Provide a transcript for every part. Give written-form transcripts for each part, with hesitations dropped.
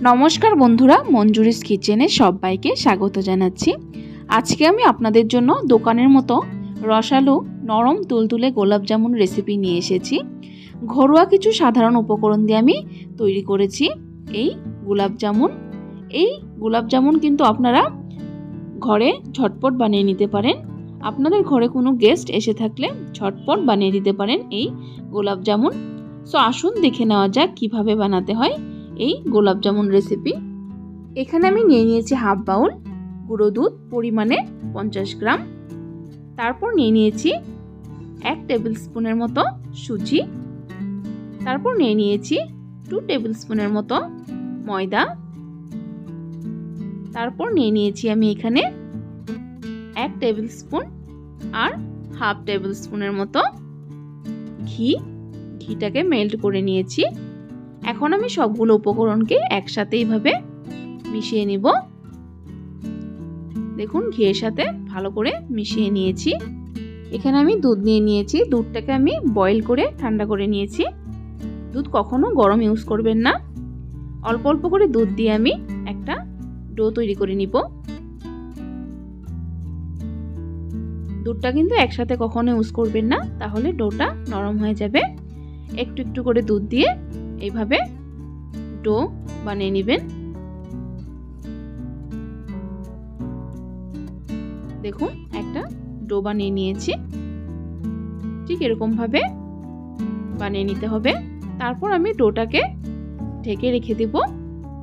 নমস্কার বন্ধুরা, মঞ্জুরিস কিচেনে সবাইকে স্বাগত জানাচ্ছি। আজকে আমি আপনাদের জন্য দোকানের মতো রসালো নরম তুলতুলে গোলাপ জামুন রেসিপি নিয়ে এসেছি। ঘরোয়া কিছু সাধারণ উপকরণ দিয়ে আমি তৈরি করেছি এই গোলাপ জামুন। এই গোলাপ জামুন কিন্তু আপনারা ঘরে ঝটপট বানিয়ে নিতে পারেন। আপনাদের ঘরে কোনো গেস্ট এসে থাকলে ঝটপট বানিয়ে দিতে পারেন এই গোলাপ জামুন। সো আসুন দেখে নেওয়া যাক কিভাবে বানাতে হয় এই গোলাপ জামুন রেসিপি। এখানে আমি নিয়ে নিয়েছি হাফ বাউল গুঁড়ো দুধ পরিমাণে 50 গ্রাম। তারপর নিয়ে নিয়েছি 1 টেবিল স্পুনের মতো সুজি। তারপর নিয়ে নিয়েছি 2 টেবিল স্পুনের মতো ময়দা। তারপর নিয়ে নিয়েছি আমি এখানে 1 টেবিল স্পুন আর হাফ টেবিল স্পুনের মতো ঘিটাকে মেল্ট করে নিয়েছি। এখন আমি সবগুলো উপকরণকে একসাথে এইভাবে মিশিয়ে নিব। দেখুন ঘিয়ের সাথে ভালো করে মিশিয়ে নিয়েছি। এখানে আমি দুধ নিয়ে নিয়েছি। দুধটাকে আমি বয়েল করে ঠান্ডা করে নিয়েছি। দুধ কখনো গরম ইউজ করবেন না। অল্প অল্প করে দুধ দিয়ে আমি একটা ডো তৈরি করে নিব। দুধটা কিন্তু একসাথে কখনো ইউজ করবেন না, তাহলে ডোটা নরম হয়ে যাবে। একটু একটু করে দুধ দিয়ে এইভাবে ডো বানিয়ে নেবেন। দেখুন একটা ডো বানিয়ে নিয়েছি। ঠিক এরকম ভাবে বানিয়ে নিতে হবে। তারপর আমি ডোটাকে ঢেকে রেখে দেব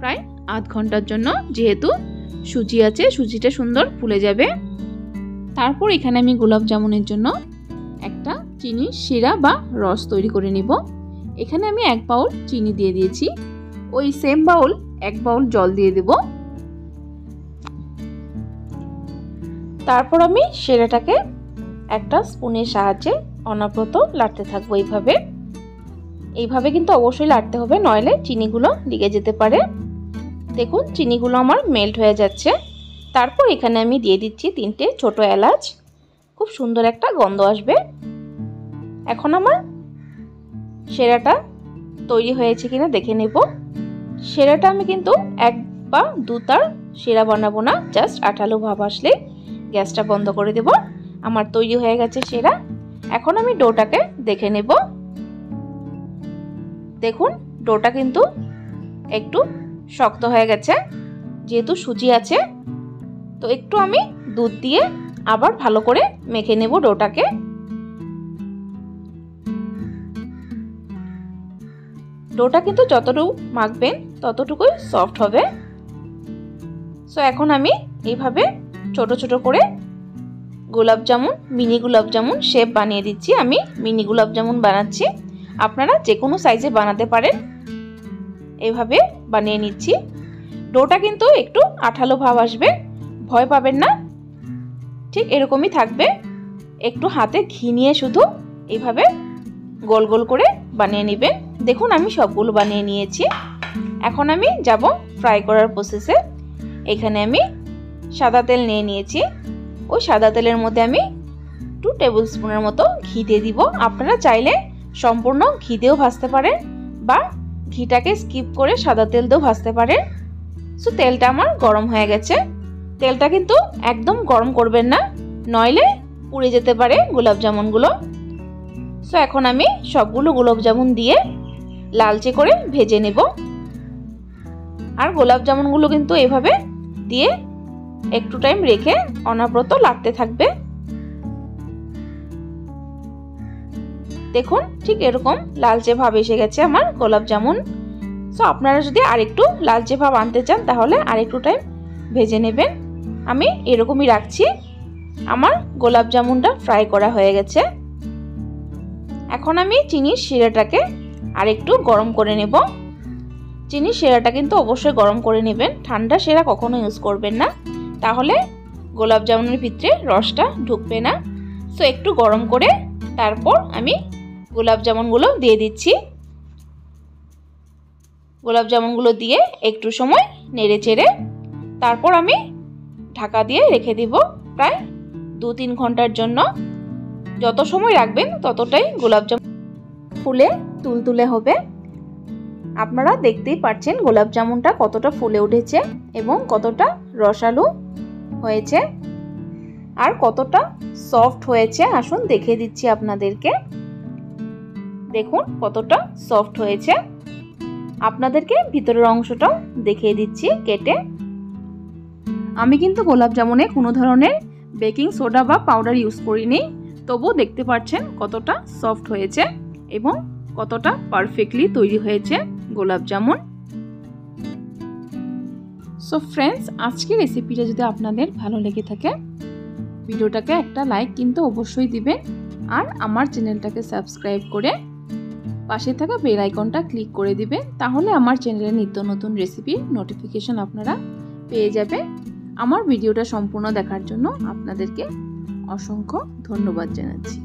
প্রায় আধ ঘন্টার জন্য, যেহেতু সুজি আছে, সুজিটা সুন্দর ফুলে যাবে। তারপর এখানে আমি গোলাপ জামুনের জন্য একটা চিনির শিরা বা রস তৈরি করে নিব। এখানে আমি 1 বাউল চিনি দিয়ে দিয়েছি। ওই সেম বাউল 1 বাউল জল দিয়ে দেব। তারপর আমি শিরাটাকে একটা স্পুনের সাহায্যে অনবরত লাড়তে থাকবো। এইভাবে কিন্তু অবশ্যই লাড়তে হবে, নইলে চিনিগুলো লেগে যেতে পারে। দেখুন চিনিগুলো আমার মেল্ট হয়ে যাচ্ছে। তারপর এখানে আমি দিয়ে দিচ্ছি 3টে ছোট এলাচ। খুব সুন্দর একটা গন্ধ আসবে। এখন আমার শিরাটা তৈরি হয়েছে কিনা দেখে নেব। শিরাটা আমি কিন্তু 1 বা 2 তার শিরা বানাবো না, জাস্ট আঠালো ভাব আসলে গ্যাসটা বন্ধ করে দেব। আমার তৈরি হয়ে গেছে শিরা। এখন আমি ডোটাকে দেখে নেব। দেখুন ডোটা কিন্তু একটু শক্ত হয়ে গেছে, যেহেতু সুজি আছে। তো একটু আমি দুধ দিয়ে আবার ভালো করে মেখে নেব ডোটাকে। ডোটা কিন্তু যতটুকু মাখবেন ততটুকুই সফট হবে। সো এখন আমি এইভাবে ছোট ছোট করে গোলাপ জামুন, মিনি গোলাপ জামুন শেপ বানিয়ে দিচ্ছি। আমি মিনি গোলাপ জামুন বানাচ্ছি, আপনারা যে কোনো সাইজে বানাতে পারেন। এইভাবে বানিয়ে নিচ্ছি। ডোটা কিন্তু একটু আঠালো ভাব আসবে, ভয় পাবেন না, ঠিক এরকমই থাকবে। একটু হাতে ঘি নিয়ে শুধু এইভাবে গোল গোল করে বানিয়ে নেবেন। দেখুন আমি সবগুলো বানিয়ে নিয়েছি। এখন আমি যাব ফ্রাই করার প্রসেসে। এখানে আমি সাদা তেল নিয়ে নিয়েছি। ওই সাদা তেলের মধ্যে আমি 2 টেবিল স্পুনের মতো ঘি দিয়ে দিব। আপনারা চাইলে সম্পূর্ণ ঘি দিয়েও ভাজতে পারেন বা ঘিটাকে স্কিপ করে সাদা তেল দিয়েও ভাজতে পারেন। সো তেলটা আমার গরম হয়ে গেছে। তেলটা কিন্তু একদম গরম করবেন না, নইলে পুড়ে যেতে পারে গোলাপ জামুনগুলো। সো এখন আমি সবগুলো গোলাপ জামুন দিয়ে লালচে করে ভেজে নেব। আর গোলাপ জামুনগুলো কিন্তু এভাবে দিয়ে একটু টাইম রেখে অনবরত লাড়তে থাকবে। দেখুন ঠিক এরকম লালচে ভাব এসে গেছে আমার গোলাপ জামুন। সো আপনারা যদি আরেকটু লালচে ভাব আনতে চান তাহলে আরেকটু টাইম ভেজে নেবেন। আমি এরকমই রাখছি। আমার গোলাপ জামুনটা ফ্রাই করা হয়ে গেছে। এখন আমি চিনির শিরাটাকে আরেকটু গরম করে নেব। চিনির শিরাটা কিন্তু অবশ্যই গরম করে নেবেন, ঠান্ডা শিরা কখনো ইউজ করবেন না, তাহলে গোলাপ জামুনের ভিতরে রসটা ঢুকবে না। সো একটু গরম করে তারপর আমি গোলাপ জামুনগুলো দিয়ে দিচ্ছি। গোলাপ জামুনগুলো দিয়ে একটু সময় নেড়ে চেড়ে তারপর আমি ঢাকা দিয়ে রেখে দিব প্রায় 2-3 ঘন্টার জন্য। যত সময় রাখবেন ততটাই গোলাপ জামুন ফুলে তুলতুলে হবে। আপনারা দেখতেই পাচ্ছেন গোলাপ জামুনটা কতটা ফুলে উঠেছে এবং কতটা রসালো হয়েছে আর কতটা সফট হয়েছে। আসুন দেখিয়ে দিচ্ছি আপনাদেরকে। দেখুন কতটা সফট হয়েছে। আপনাদেরকে ভিতরের অংশটাও দেখিয়ে দিচ্ছি কেটে। আমি কিন্তু গোলাপ জামুনে কোনো ধরনের বেকিং সোডা বা পাউডার ইউজ করিনি, তবুও দেখতে পাচ্ছেন কতটা সফট হয়েছে এবং কতটা পারফেক্টলি তৈরি হয়েছে গোলাপ জামুন। সো ফ্রেন্ডস, আজকের রেসিপিটা যদি আপনাদের ভালো লেগে থাকে ভিডিওটাকে একটা লাইক কিন্তু অবশ্যই দিবেন আর আমার চ্যানেলটাকে সাবস্ক্রাইব করে পাশে থাকা বেল আইকনটা ক্লিক করে দিবেন, তাহলে আমার চ্যানেলে নিত্য নতুন রেসিপির নোটিফিকেশন আপনারা পেয়ে যাবেন। আমার ভিডিওটা সম্পূর্ণ দেখার জন্য আপনাদেরকে অসংখ্য ধন্যবাদ জানাচ্ছি।